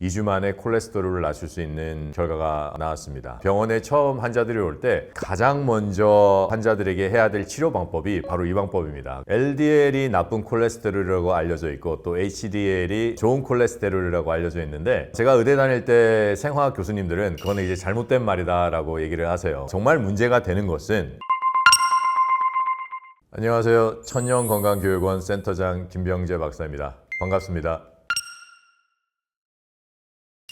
2주 만에 콜레스테롤을 낮출 수 있는 결과가 나왔습니다. 병원에 처음 환자들이 올 때 가장 먼저 환자들에게 해야 될 치료 방법이 바로 이 방법입니다. LDL이 나쁜 콜레스테롤이라고 알려져 있고 또 HDL이 좋은 콜레스테롤이라고 알려져 있는데, 제가 의대 다닐 때 생화학 교수님들은 그거는 이제 잘못된 말이다 라고 얘기를 하세요. 정말 문제가 되는 것은, 안녕하세요. 천년건강교육원 센터장 김병재 박사입니다. 반갑습니다.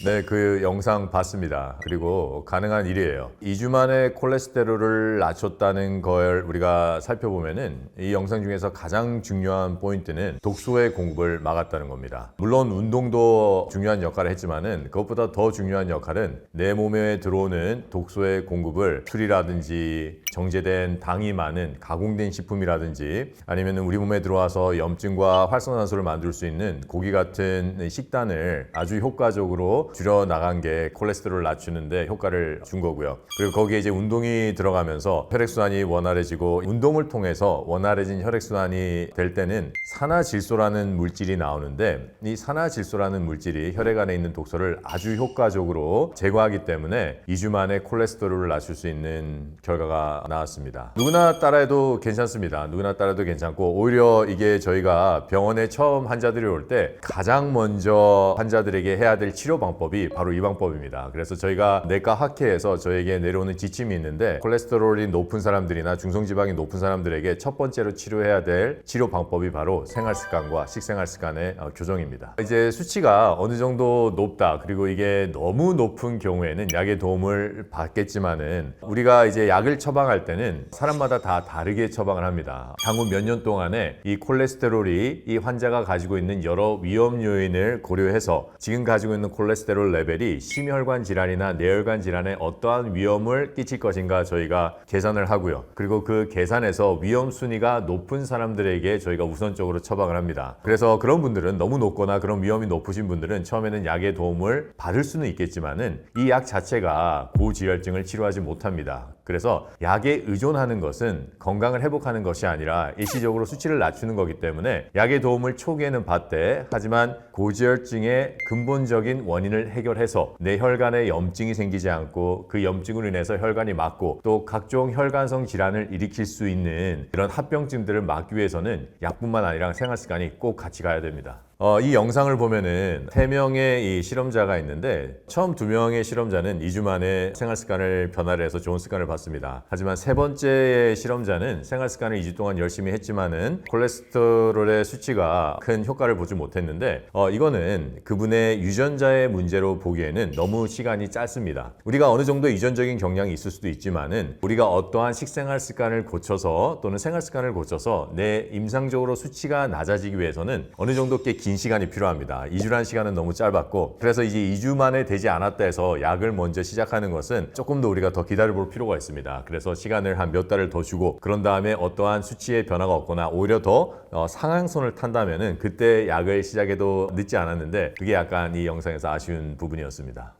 네, 그 영상 봤습니다. 그리고 가능한 일이에요. 2주 만에 콜레스테롤을 낮췄다는 걸 우리가 살펴보면은 이 영상 중에서 가장 중요한 포인트는 독소의 공급을 막았다는 겁니다. 물론 운동도 중요한 역할을 했지만은 그것보다 더 중요한 역할은 내 몸에 들어오는 독소의 공급을 술이라든지 정제된 당이 많은 가공된 식품이라든지 아니면 우리 몸에 들어와서 염증과 활성산소를 만들 수 있는 고기 같은 식단을 아주 효과적으로 줄여 나간 게 콜레스테롤을 낮추는데 효과를 준 거고요. 그리고 거기에 이제 운동이 들어가면서 혈액순환이 원활해지고, 운동을 통해서 원활해진 혈액순환이 될 때는 산화질소라는 물질이 나오는데, 이 산화질소라는 물질이 혈액 안에 있는 독소를 아주 효과적으로 제거하기 때문에 2주 만에 콜레스테롤을 낮출 수 있는 결과가 나왔습니다. 누구나 따라해도 괜찮습니다. 누구나 따라해도 괜찮고, 오히려 이게 저희가 병원에 처음 환자들이 올 때 가장 먼저 환자들에게 해야 될 치료 방법이 바로 이 방법입니다. 그래서 저희가 내과 학회에서 저에게 내려오는 지침이 있는데, 콜레스테롤이 높은 사람들이나 중성지방이 높은 사람들에게 첫 번째로 치료해야 될 치료 방법이 바로 생활습관과 식생활습관의 교정입니다. 이제 수치가 어느 정도 높다, 그리고 이게 너무 높은 경우에는 약의 도움을 받겠지만은, 우리가 이제 약을 처방할 때는 사람마다 다 다르게 처방을 합니다. 향후 몇 년 동안에 이 콜레스테롤이 이 환자가 가지고 있는 여러 위험 요인을 고려해서 지금 가지고 있는 콜레스테롤 레벨이 심혈관 질환이나 뇌혈관 질환에 어떠한 위험을 끼칠 것인가 저희가 계산을 하고요. 그리고 그 계산에서 위험 순위가 높은 사람들에게 저희가 우선적으로 처방을 합니다. 그래서 그런 분들은, 너무 높거나 그런 위험이 높으신 분들은 처음에는 약의 도움을 받을 수는 있겠지만은 이 약 자체가 고지혈증을 치료하지 못합니다. 그래서 약에 의존하는 것은 건강을 회복하는 것이 아니라 일시적으로 수치를 낮추는 거기 때문에 약의 도움을 초기에는 받되, 하지만 고지혈증의 근본적인 원인을 해결해서 내 혈관에 염증이 생기지 않고 그 염증으로 인해서 혈관이 막고 또 각종 혈관성 질환을 일으킬 수 있는 그런 합병증들을 막기 위해서는 약뿐만 아니라 생활습관이 꼭 같이 가야 됩니다. 이 영상을 보면은 3명의 이 실험자가 있는데, 처음 2명의 실험자는 2주 만에 생활습관을 변화를 해서 좋은 습관을 봤습니다. 하지만 세 번째의 실험자는 생활습관을 2주 동안 열심히 했지만은 콜레스테롤의 수치가 큰 효과를 보지 못했는데, 이거는 그분의 유전자의 문제로 보기에는 너무 시간이 짧습니다. 우리가 어느 정도 유전적인 경향이 있을 수도 있지만은, 우리가 어떠한 식생활 습관을 고쳐서 또는 생활 습관을 고쳐서 내 임상적으로 수치가 낮아지기 위해서는 어느 정도 꽤 긴 시간이 필요합니다. 2주라는 시간은 너무 짧았고, 그래서 이제 2주 만에 되지 않았다 해서 약을 먼저 시작하는 것은 조금 더 우리가 더 기다려볼 필요가 있습니다. 그래서 시간을 한 몇 달을 더 주고, 그런 다음에 어떠한 수치의 변화가 없거나 오히려 더 상향선을 탄다면은 그때 약을 시작해도 늦지 않았는데, 그게 약간 이 영상에서 아쉬운 부분이었습니다.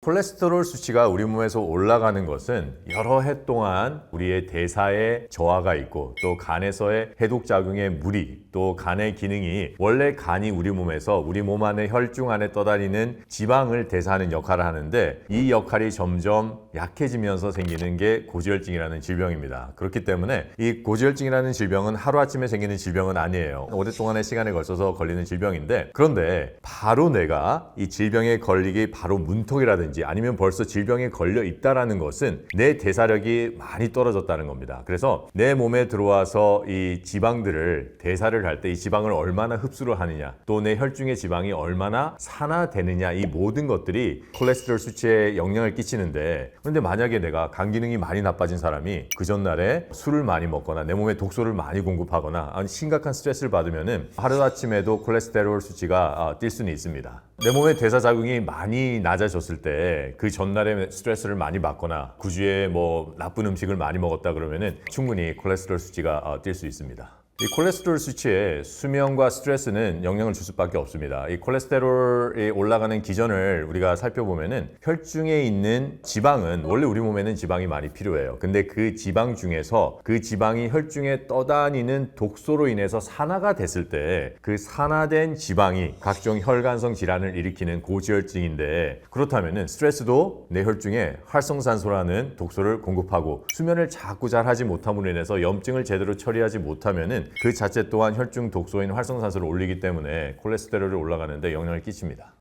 콜레스테롤 수치가 우리 몸에서 올라가는 것은 여러 해 동안 우리의 대사에 저하가 있고, 또 간에서의 해독작용의 무리, 또 간의 기능이, 원래 간이 우리 몸에서 우리 몸 안에 혈중 안에 떠다니는 지방을 대사하는 역할을 하는데, 이 역할이 점점 약해지면서 생기는 게 고지혈증이라는 질병입니다. 그렇기 때문에 이 고지혈증이라는 질병은 하루아침에 생기는 질병은 아니에요. 오랫동안의 시간에 걸쳐서 걸리는 질병인데, 그런데 바로 내가 이 질병에 걸리기 바로 문턱이라든지 아니면 벌써 질병에 걸려 있다라는 것은 내 대사력이 많이 떨어졌다는 겁니다. 그래서 내 몸에 들어와서 이 지방들을 대사를 할 때 이 지방을 얼마나 흡수를 하느냐, 또 내 혈중의 지방이 얼마나 산화되느냐, 이 모든 것들이 콜레스테롤 수치에 영향을 끼치는데, 그런데 만약에 내가 간 기능이 많이 나빠진 사람이 그 전날에 술을 많이 먹거나 내 몸에 독소를 많이 공급하거나 아니 심각한 스트레스를 받으면은 하루아침에도 콜레스테롤 수치가 뛸 수는 있습니다. 내 몸의 대사작용이 많이 낮아졌을 때 그 전날에 스트레스를 많이 받거나 그 주에 뭐 나쁜 음식을 많이 먹었다 그러면은 충분히 콜레스테롤 수치가 뛸 수 있습니다. 이 콜레스테롤 수치에 수면과 스트레스는 영향을 줄 수밖에 없습니다. 이 콜레스테롤이 올라가는 기전을 우리가 살펴보면은 혈중에 있는 지방은 원래 우리 몸에는 지방이 많이 필요해요. 근데 그 지방 중에서 그 지방이 혈중에 떠다니는 독소로 인해서 산화가 됐을 때 그 산화된 지방이 각종 혈관성 질환을 일으키는 고지혈증인데, 그렇다면은 스트레스도 내 혈중에 활성산소라는 독소를 공급하고 수면을 자꾸 잘 하지 못함으로 인해서 염증을 제대로 처리하지 못하면은 그 자체 또한 혈중 독소인 활성산소를 올리기 때문에 콜레스테롤이 올라가는데 영향을 끼칩니다.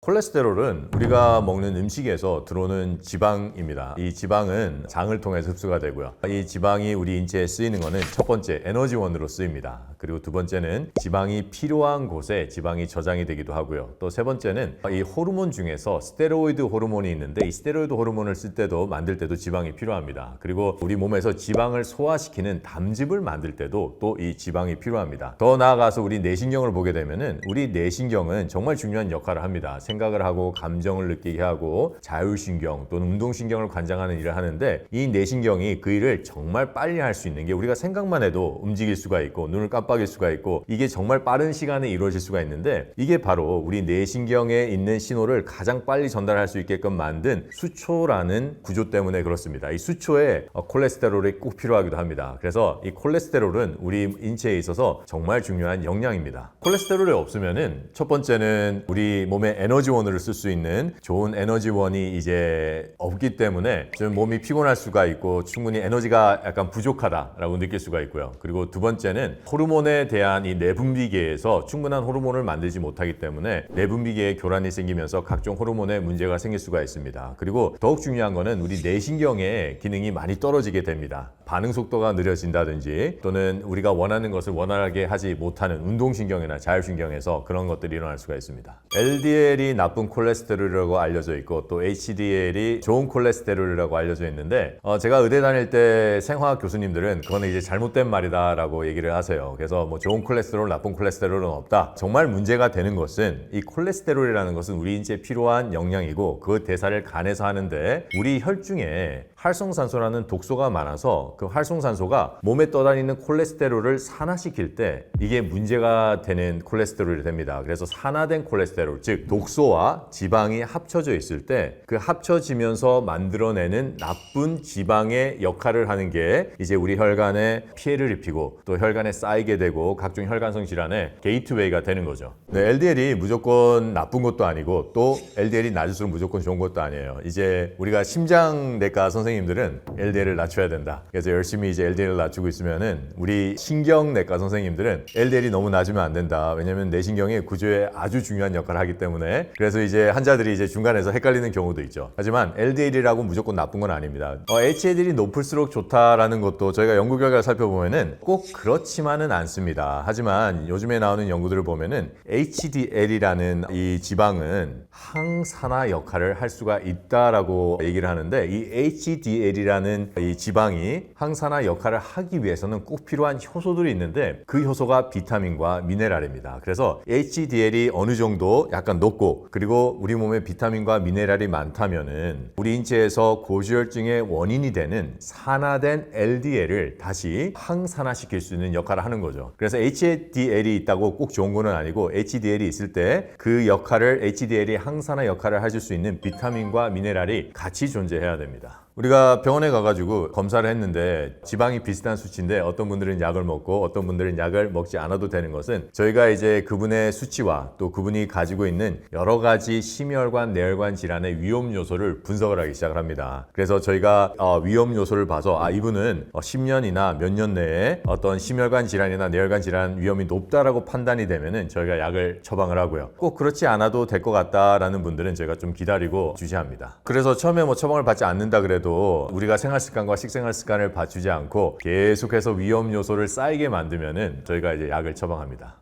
콜레스테롤은 우리가 먹는 음식에서 들어오는 지방입니다. 이 지방은 장을 통해서 흡수가 되고요. 이 지방이 우리 인체에 쓰이는 것은 첫 번째 에너지원으로 쓰입니다. 그리고 두 번째는 지방이 필요한 곳에 지방이 저장이 되기도 하고요. 또 세 번째는 이 호르몬 중에서 스테로이드 호르몬이 있는데 이 스테로이드 호르몬을 쓸 때도 만들 때도 지방이 필요합니다. 그리고 우리 몸에서 지방을 소화시키는 담즙을 만들 때도 또 이 지방이 필요합니다. 더 나아가서 우리 내신경을 보게 되면은 우리 내신경은 정말 중요한 역할을 합니다. 생각을 하고 감정을 느끼게 하고 자율신경 또는 운동신경을 관장하는 일을 하는데, 이 내신경이 그 일을 정말 빨리 할 수 있는 게 우리가 생각만 해도 움직일 수가 있고 눈을 깜빡일 수가 있고 이게 정말 빠른 시간에 이루어질 수가 있는데, 이게 바로 우리 내신경에 있는 신호를 가장 빨리 전달할 수 있게끔 만든 수초라는 구조 때문에 그렇습니다. 이 수초에 콜레스테롤이 꼭 필요하기도 합니다. 그래서 이 콜레스테롤은 우리 인체에 있어서 정말 중요한 영양입니다. 콜레스테롤이 없으면은 첫 번째는 우리 몸의 에너지원으로 쓸 수 있는 좋은 에너지원이 이제 없기 때문에 좀 몸이 피곤할 수가 있고 충분히 에너지가 약간 부족하다라고 느낄 수가 있고요. 그리고 두 번째는 호르몬에 대한 이 내분비계에서 충분한 호르몬을 만들지 못하기 때문에 내분비계에 교란이 생기면서 각종 호르몬에 문제가 생길 수가 있습니다. 그리고 더욱 중요한 거는 우리 내신경의 기능이 많이 떨어지게 됩니다. 반응 속도가 느려진다든지 또는 우리가 원하는 것을 원활하게 하지 못하는 운동신경이나 자율신경에서 그런 것들이 일어날 수가 있습니다. LDL이 나쁜 콜레스테롤이라고 알려져 있고 또 HDL이 좋은 콜레스테롤이라고 알려져 있는데, 제가 의대 다닐 때 생화학 교수님들은 그거는 이제 잘못된 말이다 라고 얘기를 하세요. 그래서 뭐 좋은 콜레스테롤, 나쁜 콜레스테롤은 없다. 정말 문제가 되는 것은 이 콜레스테롤이라는 것은 우리 인체에 필요한 영양이고 그 대사를 간에서 하는데, 우리 혈중에 활성산소라는 독소가 많아서 그 활성산소가 몸에 떠다니는 콜레스테롤을 산화시킬 때 이게 문제가 되는 콜레스테롤이 됩니다. 그래서 산화된 콜레스테롤, 즉 독소와 지방이 합쳐져 있을 때 그 합쳐지면서 만들어내는 나쁜 지방의 역할을 하는 게 이제 우리 혈관에 피해를 입히고 또 혈관에 쌓이게 되고 각종 혈관성 질환의 게이트웨이가 되는 거죠. 네, LDL이 무조건 나쁜 것도 아니고 또 LDL이 낮을수록 무조건 좋은 것도 아니에요. 이제 우리가 심장내과 선생님들은 LDL을 낮춰야 된다. 그래서 열심히 이제 LDL을 낮추고 있으면은 우리 신경내과 선생님들은 LDL이 너무 낮으면 안 된다. 왜냐면 내신경이 구조에 아주 중요한 역할을 하기 때문에. 그래서 이제 환자들이 이제 중간에서 헷갈리는 경우도 있죠. 하지만 LDL이라고 무조건 나쁜 건 아닙니다. HDL이 높을수록 좋다라는 것도 저희가 연구 결과를 살펴보면은 꼭 그렇지만은 않습니다. 하지만 요즘에 나오는 연구들을 보면은 HDL이라는 이 지방은 항산화 역할을 할 수가 있다라고 얘기를 하는데, 이 HDL이라는 이 지방이 항산화 역할을 하기 위해서는 꼭 필요한 효소들이 있는데 그 효소가 비타민과 미네랄입니다. 그래서 HDL이 어느 정도 약간 높고 그리고 우리 몸에 비타민과 미네랄이 많다면은 우리 인체에서 고지혈증의 원인이 되는 산화된 LDL을 다시 항산화시킬 수 있는 역할을 하는 거죠. 그래서 HDL이 있다고 꼭 좋은 거는 아니고 HDL이 있을 때 그 역할을 HDL이 항산화 역할을 해줄 수 있는 비타민과 미네랄이 같이 존재해야 됩니다. 우리가 병원에 가가지고 검사를 했는데 지방이 비슷한 수치인데 어떤 분들은 약을 먹고 어떤 분들은 약을 먹지 않아도 되는 것은 저희가 이제 그분의 수치와 또 그분이 가지고 있는 여러 가지 심혈관, 내혈관 질환의 위험 요소를 분석을 하기 시작을 합니다. 그래서 저희가 위험 요소를 봐서 이분은 10년이나 몇 년 내에 어떤 심혈관 질환이나 내혈관 질환 위험이 높다라고 판단이 되면은 저희가 약을 처방을 하고요. 꼭 그렇지 않아도 될 것 같다라는 분들은 저희가 좀 기다리고 주시합니다. 그래서 처음에 뭐 처방을 받지 않는다 그래도 우리가 생활 습관과 식생활 습관을 받치지 않고 계속해서 위험 요소를 쌓이게 만들면은 저희가 이제 약을 처방합니다.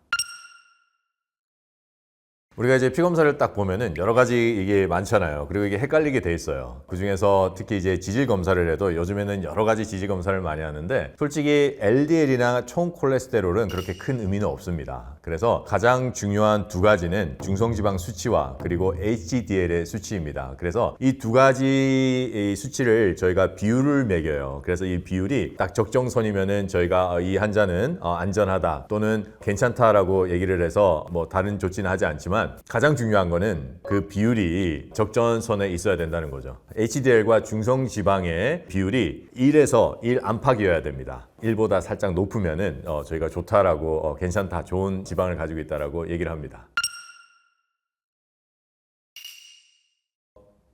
우리가 이제 피 검사를 딱 보면은 여러 가지 이게 많잖아요. 그리고 이게 헷갈리게 돼 있어요. 그 중에서 특히 이제 지질 검사를 해도 요즘에는 여러 가지 지질 검사를 많이 하는데 솔직히 LDL이나 총 콜레스테롤은 그렇게 큰 의미는 없습니다. 그래서 가장 중요한 두 가지는 중성지방 수치와 그리고 HDL의 수치입니다. 그래서 이 두 가지 수치를 저희가 비율을 매겨요. 그래서 이 비율이 딱 적정선이면은 저희가 이 환자는 안전하다 또는 괜찮다라고 얘기를 해서 뭐 다른 조치는 하지 않지만 가장 중요한 거는 그 비율이 적정선에 있어야 된다는 거죠. HDL과 중성지방의 비율이 1에서 1 안팎이어야 됩니다. 1보다 살짝 높으면은 저희가 좋다라고 괜찮다, 좋은 지방을 가지고 있다라고 얘기를 합니다.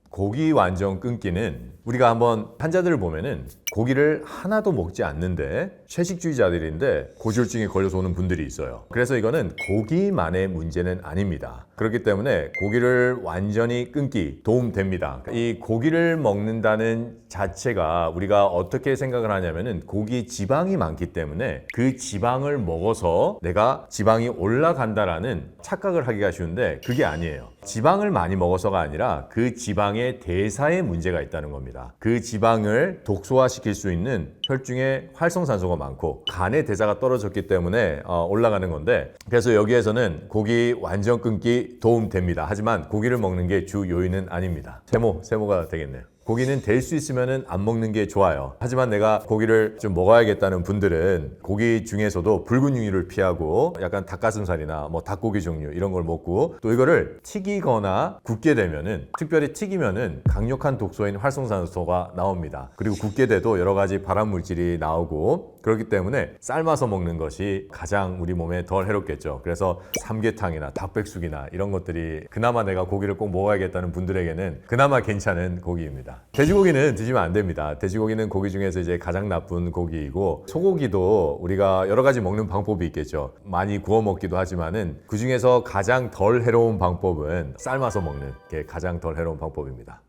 고기 완전 끊기는 우리가 한번 환자들을 보면은 고기를 하나도 먹지 않는데 채식주의자들인데 고지혈증에 걸려서 오는 분들이 있어요. 그래서 이거는 고기만의 문제는 아닙니다. 그렇기 때문에 고기를 완전히 끊기 도움됩니다. 이 고기를 먹는다는 자체가 우리가 어떻게 생각을 하냐면은 고기 지방이 많기 때문에 그 지방을 먹어서 내가 지방이 올라간다라는 착각을 하기가 쉬운데 그게 아니에요. 지방을 많이 먹어서가 아니라 그 지방의 대사에 문제가 있다는 겁니다. 그 지방을 독소화시킬 수 있는 혈중에 활성산소가 많고 간의 대사가 떨어졌기 때문에 올라가는 건데 그래서 여기에서는 고기 완전 끊기 도움됩니다. 하지만 고기를 먹는 게 주 요인은 아닙니다. 세모가 되겠네요. 고기는 될 수 있으면 안 먹는 게 좋아요. 하지만 내가 고기를 좀 먹어야겠다는 분들은 고기 중에서도 붉은 육류를 피하고 약간 닭가슴살이나 뭐 닭고기 종류 이런 걸 먹고 또 이거를 튀기거나 굽게 되면은 특별히 튀기면은 강력한 독소인 활성산소가 나옵니다. 그리고 굽게 돼도 여러 가지 발암 물질이 나오고 그렇기 때문에 삶아서 먹는 것이 가장 우리 몸에 덜 해롭겠죠. 그래서 삼계탕이나 닭백숙이나 이런 것들이 그나마 내가 고기를 꼭 먹어야겠다는 분들에게는 그나마 괜찮은 고기입니다. 돼지고기는 드시면 안 됩니다. 돼지고기는 고기 중에서 이제 가장 나쁜 고기이고 소고기도 우리가 여러 가지 먹는 방법이 있겠죠. 많이 구워 먹기도 하지만은 그 중에서 가장 덜 해로운 방법은 삶아서 먹는 게 가장 덜 해로운 방법입니다.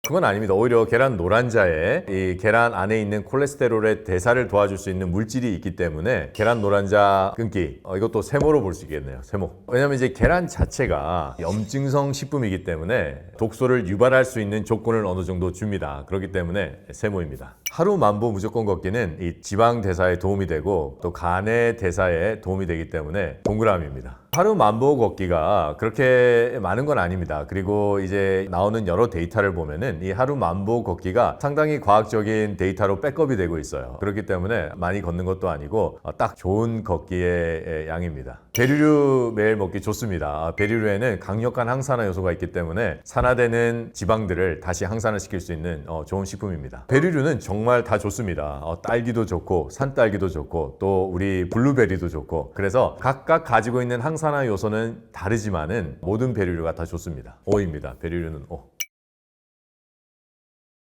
그건 아닙니다. 오히려 계란 노른자에 이 계란 안에 있는 콜레스테롤의 대사를 도와줄 수 있는 물질이 있기 때문에 계란 노른자 끊기 이것도 세모로 볼 수 있겠네요. 세모. 왜냐하면 이제 계란 자체가 염증성 식품이기 때문에 독소를 유발할 수 있는 조건을 어느 정도 줍니다. 그렇기 때문에 세모입니다. 하루 만보 무조건 걷기는 이 지방 대사에 도움이 되고 또 간의 대사에 도움이 되기 때문에 동그라미입니다. 하루 만보 걷기가 그렇게 많은 건 아닙니다. 그리고 이제 나오는 여러 데이터를 보면은 이 하루 만보 걷기가 상당히 과학적인 데이터로 백업이 되고 있어요. 그렇기 때문에 많이 걷는 것도 아니고 딱 좋은 걷기의 양입니다. 베리류 매일 먹기 좋습니다. 베리류에는 강력한 항산화 요소가 있기 때문에 산화되는 지방들을 다시 항산화 시킬 수 있는 좋은 식품입니다. 베리류는 정말 다 좋습니다. 딸기도 좋고 산딸기도 좋고 또 우리 블루베리도 좋고 그래서 각각 가지고 있는 항산화 요소는 다르지만은 모든 베리류가 다 좋습니다. O입니다. 베리류는 O.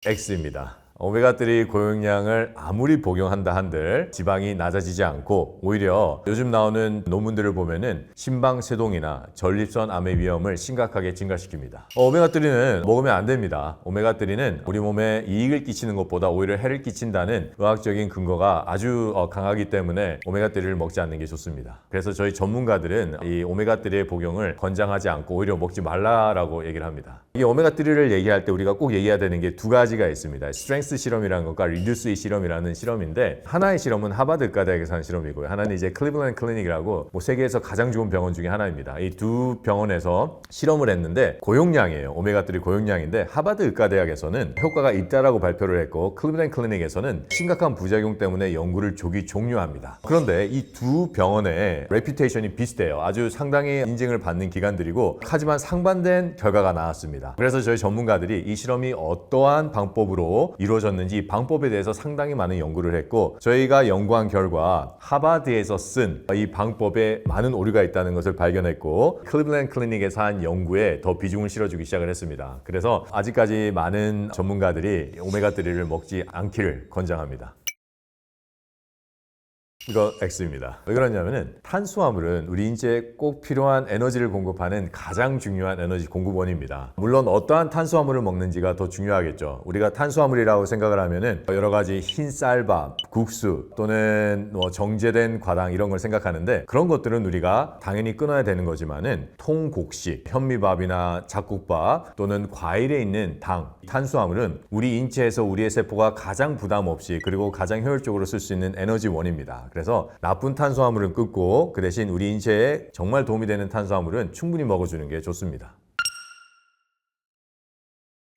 X입니다. 오메가3 고용량을 아무리 복용한다 한들 지방이 낮아지지 않고 오히려 요즘 나오는 논문들을 보면은 심방세동이나 전립선 암의 위험을 심각하게 증가시킵니다. 오메가3는 먹으면 안 됩니다. 오메가3는 우리 몸에 이익을 끼치는 것보다 오히려 해를 끼친다는 의학적인 근거가 아주 강하기 때문에 오메가3를 먹지 않는 게 좋습니다. 그래서 저희 전문가들은 이 오메가3의 복용을 권장하지 않고 오히려 먹지 말라라고 얘기를 합니다. 이 오메가3를 얘기할 때 우리가 꼭 얘기해야 되는 게 두 가지가 있습니다. 스트렝스 실험이라는 것과 리듀스 실험이라는 실험인데 하나의 실험은 하버드 의과대학에서 한 실험이고요. 하나는 이제 클리블랜드 클리닉이라고 세계에서 가장 좋은 병원 중에 하나입니다. 이 두 병원에서 실험을 했는데 고용량이에요. 오메가3 고용량인데 하버드 의과대학에서는 효과가 있다라고 발표를 했고 클리블랜드 클리닉에서는 심각한 부작용 때문에 연구를 조기 종료합니다. 그런데 이 두 병원의 레퓨테이션이 비슷해요. 아주 상당히 인증을 받는 기관들이고 하지만 상반된 결과가 나왔습니다. 그래서 저희 전문가들이 이 실험이 어떠한 방법으로 이루어졌는지 방법에 대해서 상당히 많은 연구를 했고 저희가 연구한 결과 하버드에서 쓴 이 방법에 많은 오류가 있다는 것을 발견했고 클리블랜드 클리닉에서 한 연구에 더 비중을 실어주기 시작을 했습니다. 그래서 아직까지 많은 전문가들이 오메가3를 먹지 않기를 권장합니다. 이거 X입니다. 왜 그러냐면은 탄수화물은 우리 인체에 꼭 필요한 에너지를 공급하는 가장 중요한 에너지 공급원입니다. 물론 어떠한 탄수화물을 먹는지가 더 중요하겠죠. 우리가 탄수화물이라고 생각을 하면은 여러 가지 흰 쌀밥, 국수 또는 뭐 정제된 과당 이런 걸 생각하는데 그런 것들은 우리가 당연히 끊어야 되는 거지만은 통곡식, 현미밥이나 잡곡밥 또는 과일에 있는 당, 탄수화물은 우리 인체에서 우리의 세포가 가장 부담 없이 그리고 가장 효율적으로 쓸 수 있는 에너지원입니다. 그래서 나쁜 탄수화물은 끊고 그 대신 우리 인체에 정말 도움이 되는 탄수화물은 충분히 먹어주는 게 좋습니다.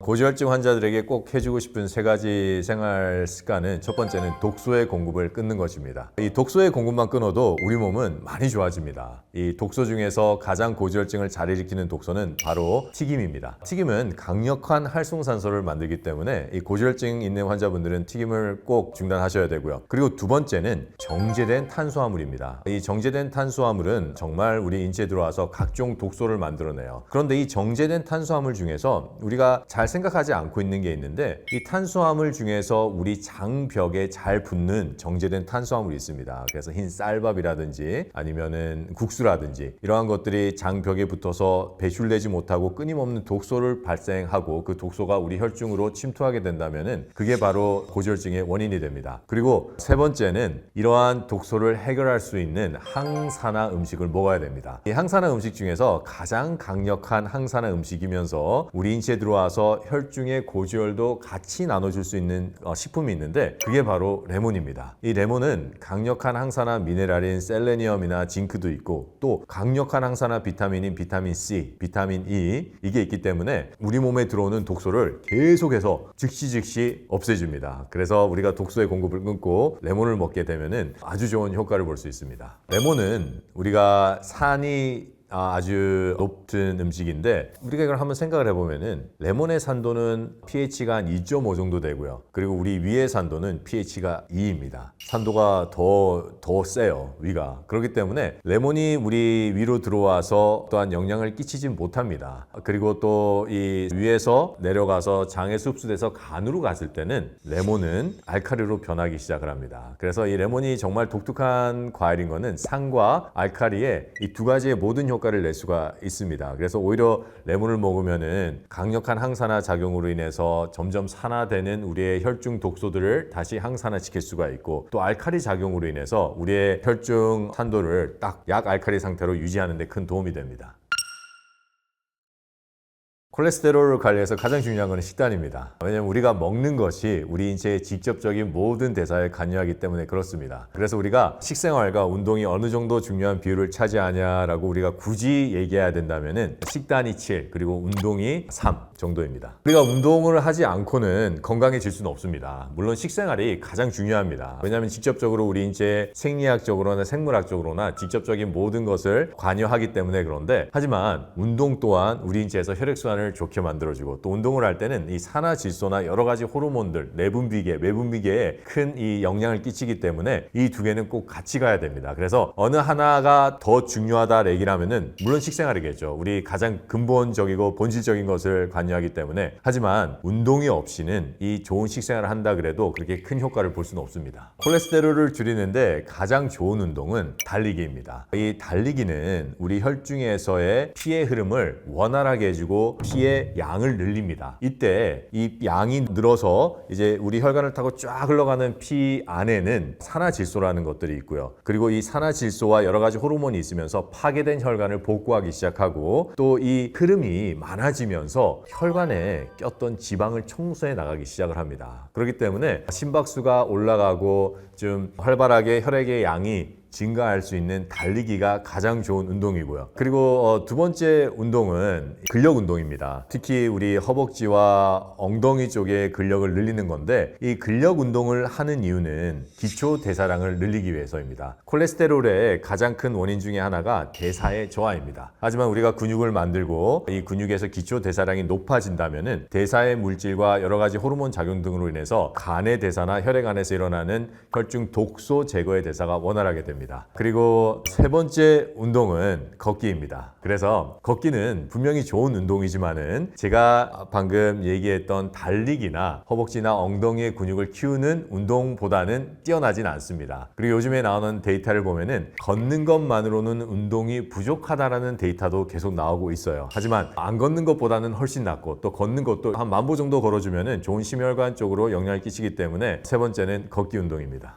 고지혈증 환자들에게 꼭 해주고 싶은 3가지 생활 습관은 첫 번째는 독소의 공급을 끊는 것입니다. 이 독소의 공급만 끊어도 우리 몸은 많이 좋아집니다. 이 독소 중에서 가장 고지혈증을 잘 일으키는 독소는 바로 튀김입니다. 튀김은 강력한 활성산소를 만들기 때문에 이 고지혈증 있는 환자분들은 튀김을 꼭 중단하셔야 되고요. 그리고 두 번째는 정제된 탄수화물입니다. 이 정제된 탄수화물은 정말 우리 인체에 들어와서 각종 독소를 만들어내요. 그런데 이 정제된 탄수화물 중에서 우리가 잘 생각하지 않고 있는 게 있는데 이 탄수화물 중에서 우리 장벽에 잘 붙는 정제된 탄수화물이 있습니다. 그래서 흰 쌀밥이라든지 아니면은 국수라든지 이러한 것들이 장벽에 붙어서 배출되지 못하고 끊임없는 독소를 발생하고 그 독소가 우리 혈중으로 침투하게 된다면은 그게 바로 고지혈증의 원인이 됩니다. 그리고 세 번째는 이러한 독소를 해결할 수 있는 항산화 음식을 먹어야 됩니다. 이 항산화 음식 중에서 가장 강력한 항산화 음식이면서 우리 인체에 들어와서 혈중의 고지혈도 같이 나눠줄 수 있는 식품이 있는데 그게 바로 레몬입니다. 이 레몬은 강력한 항산화 미네랄인 셀레니엄이나 징크도 있고 또 강력한 항산화 비타민인 비타민 C, 비타민 E 이게 있기 때문에 우리 몸에 들어오는 독소를 계속해서 즉시 없애줍니다. 그래서 우리가 독소의 공급을 끊고 레몬을 먹게 되면은 아주 좋은 효과를 볼 수 있습니다. 레몬은 우리가 산이 아주 높은 음식인데 우리가 이걸 한번 생각을 해보면은 레몬의 산도는 pH가 한 2.5 정도 되고요. 그리고 우리 위의 산도는 pH가 2입니다. 산도가 더 세요, 위가. 그렇기 때문에 레몬이 우리 위로 들어와서 또한 영향을 끼치지 못합니다. 그리고 또 이 위에서 내려가서 장에 흡수돼서 간으로 갔을 때는 레몬은 알칼리로 변하기 시작을 합니다. 그래서 이 레몬이 정말 독특한 과일인 거는 산과 알칼리의 이 두 가지의 모든 효과를 낼 수가 있습니다. 그래서 오히려 레몬을 먹으면은 강력한 항산화 작용으로 인해서 점점 산화되는 우리의 혈중 독소들을 다시 항산화시킬 수가 있고 또 알칼리 작용으로 인해서 우리의 혈중 산도를 딱 약 알칼리 상태로 유지하는 데 큰 도움이 됩니다. 콜레스테롤을 관리해서 가장 중요한 것은 식단입니다. 왜냐하면 우리가 먹는 것이 우리 인체의 직접적인 모든 대사에 관여하기 때문에 그렇습니다. 그래서 우리가 식생활과 운동이 어느 정도 중요한 비율을 차지하냐라고 우리가 굳이 얘기해야 된다면은 식단이 7 그리고 운동이 3 정도입니다. 우리가 운동을 하지 않고는 건강해질 수는 없습니다. 물론 식생활이 가장 중요합니다. 왜냐하면 직접적으로 우리 인체의 생리학적으로나 생물학적으로나 직접적인 모든 것을 관여하기 때문에 그런데 하지만 운동 또한 우리 인체에서 혈액순환을 좋게 만들어주고 또 운동을 할 때는 이 산화질소나 여러 가지 호르몬들, 내분비계, 외분비계에 큰 이 영향을 끼치기 때문에 이 두 개는 꼭 같이 가야 됩니다. 그래서 어느 하나가 더 중요하다 얘기를 하면은 물론 식생활이겠죠. 우리 가장 근본적이고 본질적인 것을 관여하기 때문에 하지만 운동이 없이는 이 좋은 식생활을 한다 그래도 그렇게 큰 효과를 볼 수는 없습니다. 콜레스테롤을 줄이는데 가장 좋은 운동은 달리기입니다. 이 달리기는 우리 혈중에서의 피의 흐름을 원활하게 해주고 피의 양을 늘립니다. 이때 이 양이 늘어서 이제 우리 혈관을 타고 쫙 흘러가는 피 안에는 산화질소라는 것들이 있고요. 그리고 이 산화질소와 여러 가지 호르몬이 있으면서 파괴된 혈관을 복구하기 시작하고 또 이 흐름이 많아지면서 혈관에 꼈던 지방을 청소해 나가기 시작을 합니다. 그렇기 때문에 심박수가 올라가고 좀 활발하게 혈액의 양이 증가할 수 있는 달리기가 가장 좋은 운동이고요. 그리고 두 번째 운동은 근력 운동입니다. 특히 우리 허벅지와 엉덩이 쪽에 근력을 늘리는 건데 이 근력 운동을 하는 이유는 기초 대사량을 늘리기 위해서입니다. 콜레스테롤의 가장 큰 원인 중에 하나가 대사의 저하입니다. 하지만 우리가 근육을 만들고 이 근육에서 기초 대사량이 높아진다면은 대사의 물질과 여러 가지 호르몬 작용 등으로 인해서 간의 대사나 혈액 안에서 일어나는 혈중 독소 제거의 대사가 원활하게 됩니다. 됩니다. 그리고 세 번째 운동은 걷기입니다. 그래서 걷기는 분명히 좋은 운동이지만은 제가 방금 얘기했던 달리기나 허벅지나 엉덩이의 근육을 키우는 운동보다는 뛰어나진 않습니다. 그리고 요즘에 나오는 데이터를 보면은 걷는 것만으로는 운동이 부족하다라는 데이터도 계속 나오고 있어요. 하지만 안 걷는 것보다는 훨씬 낫고 또 걷는 것도 한 10,000보 정도 걸어주면은 좋은 심혈관 쪽으로 영향을 끼치기 때문에 세 번째는 걷기 운동입니다.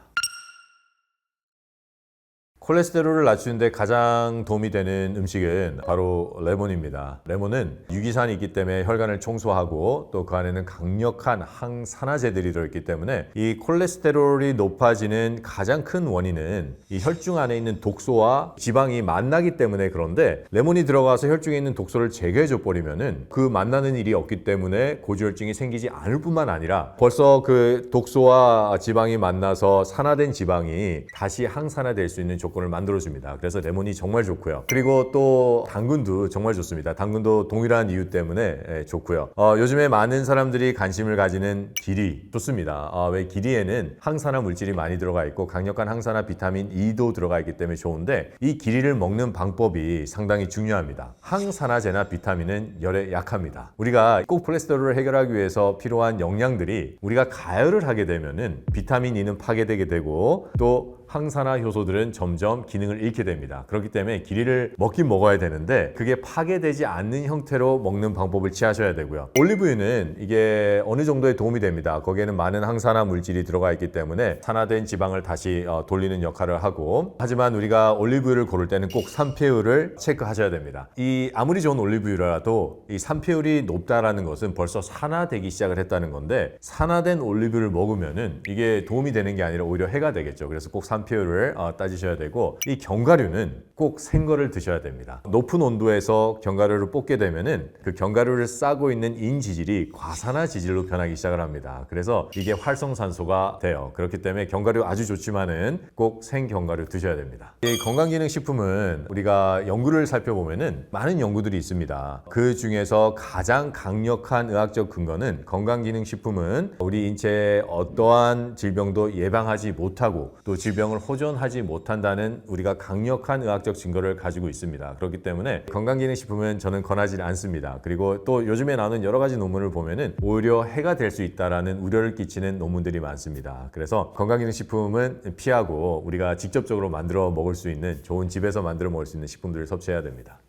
콜레스테롤을 낮추는데 가장 도움이 되는 음식은 바로 레몬입니다. 레몬은 유기산이 있기 때문에 혈관을 청소하고 또 그 안에는 강력한 항산화제들이 들어있기 때문에 이 콜레스테롤이 높아지는 가장 큰 원인은 이 혈중 안에 있는 독소와 지방이 만나기 때문에 그런데 레몬이 들어가서 혈중에 있는 독소를 제거해줘 버리면은 그 만나는 일이 없기 때문에 고지혈증이 생기지 않을 뿐만 아니라 벌써 그 독소와 지방이 만나서 산화된 지방이 다시 항산화될 수 있는 조건을 만들어줍니다. 그래서 레몬이 정말 좋고요. 그리고 또 당근도 정말 좋습니다. 당근도 동일한 이유 때문에 좋고요. 요즘에 많은 사람들이 관심을 가지는 기리 좋습니다. 왜 기리에는 항산화 물질이 많이 들어가 있고 강력한 항산화 비타민 E도 들어가 있기 때문에 좋은데 이 기리를 먹는 방법이 상당히 중요합니다. 항산화제나 비타민은 열에 약합니다. 우리가 꼭 콜레스테롤을 해결하기 위해서 필요한 영양들이 우리가 가열을 하게 되면은 비타민 E는 파괴되게 되고 또 항산화 효소들은 점점 기능을 잃게 됩니다. 그렇기 때문에 기리를 먹긴 먹어야 되는데 그게 파괴되지 않는 형태로 먹는 방법을 취하셔야 되고요. 올리브유는 이게 어느 정도의 도움이 됩니다. 거기에는 많은 항산화 물질이 들어가 있기 때문에 산화된 지방을 다시 돌리는 역할을 하고 하지만 우리가 올리브유를 고를 때는 꼭 산패율을 체크하셔야 됩니다. 이 아무리 좋은 올리브유라도 이 산패율이 높다라는 것은 벌써 산화되기 시작을 했다는 건데 산화된 올리브유를 먹으면은 이게 도움이 되는 게 아니라 오히려 해가 되겠죠. 그래서 꼭 산패율을 따지셔야 되고 이 견과류는 꼭 생거를 드셔야 됩니다. 높은 온도에서 견과류를 볶게 되면은 그 견과류를 싸고 있는 인지질이 과산화 지질로 변하기 시작을 합니다. 그래서 이게 활성산소가 돼요. 그렇기 때문에 견과류 아주 좋지만은 꼭 생견과류 드셔야 됩니다. 이 건강기능식품은 우리가 연구를 살펴보면은 많은 연구들이 있습니다. 그 중에서 가장 강력한 의학적 근거는 건강기능식품은 우리 인체에 어떠한 질병도 예방하지 못하고 또 질병을 호전하지 못한다는 우리가 강력한 의학적 증거를 가지고 있습니다. 그렇기 때문에 건강기능식품은 저는 권하지 않습니다. 그리고 또 요즘에 나오는 여러 가지 논문을 보면은 오히려 해가 될 수 있다라는 우려를 끼치는 논문들이 많습니다. 그래서 건강기능식품은 피하고 우리가 직접적으로 만들어 먹을 수 있는 좋은 집에서 만들어 먹을 수 있는 식품들을 섭취해야 됩니다.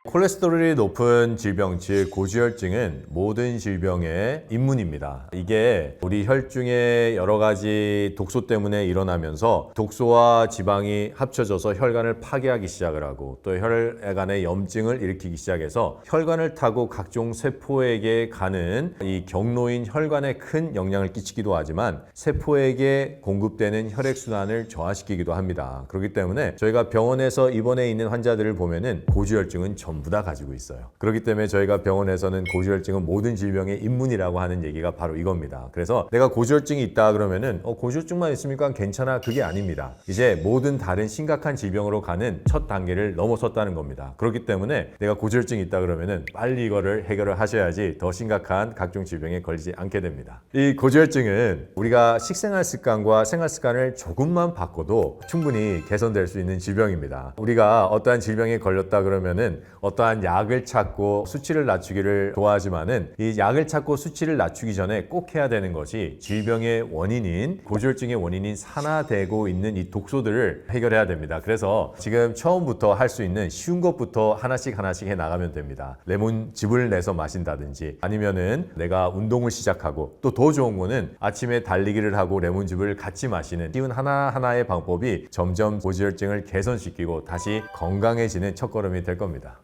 콜레스테롤이 높은 질병, 즉 고지혈증은 모든 질병의 입문입니다. 이게 우리 혈중의 여러 가지 독소 때문에 일어나면서 독소와 지방이 합쳐져서 혈관을 파괴하기 시작을 하고 또 혈관의 염증을 일으키기 시작해서 혈관을 타고 각종 세포에게 가는 이 경로인 혈관에 큰 영향을 끼치기도 하지만 세포에게 공급되는 혈액순환을 저하시키기도 합니다. 그렇기 때문에 저희가 병원에서 입원해 있는 환자들을 보면은 고지혈증은 전부 다 가지고 있어요. 그렇기 때문에 저희가 병원에서는 고지혈증은 모든 질병의 입문이라고 하는 얘기가 바로 이겁니다. 그래서 내가 고지혈증이 있다 그러면은 고지혈증만 있으니까 괜찮아, 그게 아닙니다. 이제 모든 다른 심각한 질병으로 가는 첫 단계를 넘어섰다는 겁니다. 그렇기 때문에 내가 고지혈증이 있다 그러면은 빨리 이거를 해결을 하셔야지 더 심각한 각종 질병에 걸리지 않게 됩니다. 이 고지혈증은 우리가 식생활 습관과 생활 습관을 조금만 바꿔도 충분히 개선될 수 있는 질병입니다. 우리가 어떠한 질병에 걸렸다 그러면은 어떠한 약을 찾고 수치를 낮추기를 좋아하지만은 이 약을 찾고 수치를 낮추기 전에 꼭 해야 되는 것이 질병의 원인인 고지혈증의 원인인 산화되고 있는 이 독소들을 해결해야 됩니다. 그래서 지금 처음부터 할 수 있는 쉬운 것부터 하나씩 하나씩 해 나가면 됩니다. 레몬즙을 내서 마신다든지 아니면은 내가 운동을 시작하고 또 더 좋은 거는 아침에 달리기를 하고 레몬즙을 같이 마시는 쉬운 하나하나의 방법이 점점 고지혈증을 개선시키고 다시 건강해지는 첫걸음이 될 겁니다.